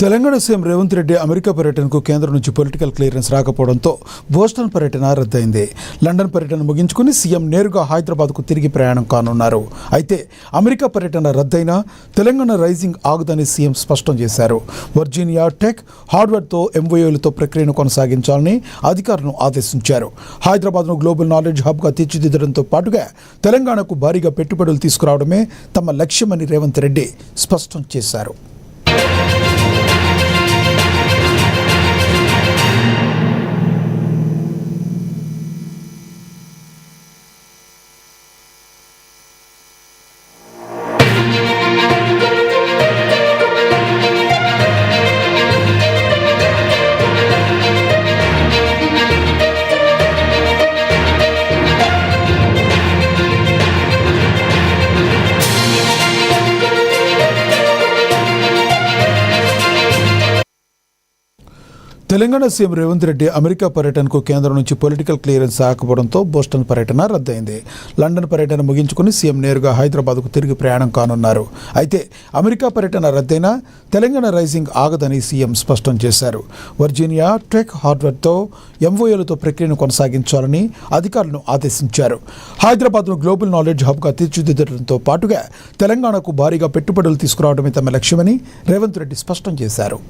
Telangana CM Revanth Reddy America పర్యటనకు కేంద్రం నుంచి పొలిటికల్ క్లియరెన్స్ రాకపోవడంతో బోస్టన్ పర్యటన రద్దయింది. లండన్ పర్యటన ముగించుకుని సీఎం నేరుగా హైదరాబాద్కు తిరిగి ప్రయాణం కానున్నారు. అయితే అమెరికా పర్యటన రద్దయినా తెలంగాణ రైజింగ్ ఆగుదని సీఎం స్పష్టం చేశారు. వర్జీనియా టెక్, హార్వర్డ్తో ఎంఓయూలతో ప్రక్రియను కొనసాగించాలని అధికారులను ఆదేశించారు. హైదరాబాద్ను గ్లోబల్ నాలెడ్జ్ హబ్గా తీర్చిదిద్దడంతో పాటుగా తెలంగాణకు భారీగా పెట్టుబడులు తీసుకురావడమే తమ లక్ష్యమని రేవంత్ రెడ్డి స్పష్టం చేశారు. తెలంగాణ సీఎం రేవంత్ రెడ్డి అమెరికా పర్యటనకు కేంద్రం నుంచి పొలిటికల్ క్లియరెన్స్ రాకపోవడంతో బోస్టన్ పర్యటన రద్దయింది. లండన్ పర్యటన ముగించుకుని సీఎం నేరుగా హైదరాబాద్కు తిరిగి ప్రయాణం కానున్నారు. అయితే అమెరికా పర్యటన రద్దయినా తెలంగాణ రైజింగ్ ఆగదని సీఎం స్పష్టం చేశారు. వర్జీనియా టెక్, హార్వర్డ్తో ఎంఓయూలతో ప్రక్రియను కొనసాగించాలని అధికారులను ఆదేశించారు. హైదరాబాద్ను గ్లోబల్ నాలెడ్జ్ హబ్గా తీర్చిదిద్దడంతో పాటుగా తెలంగాణకు భారీగా పెట్టుబడులు తీసుకురావడమే తమ లక్ష్యమని రేవంత్ రెడ్డి స్పష్టం చేశారు.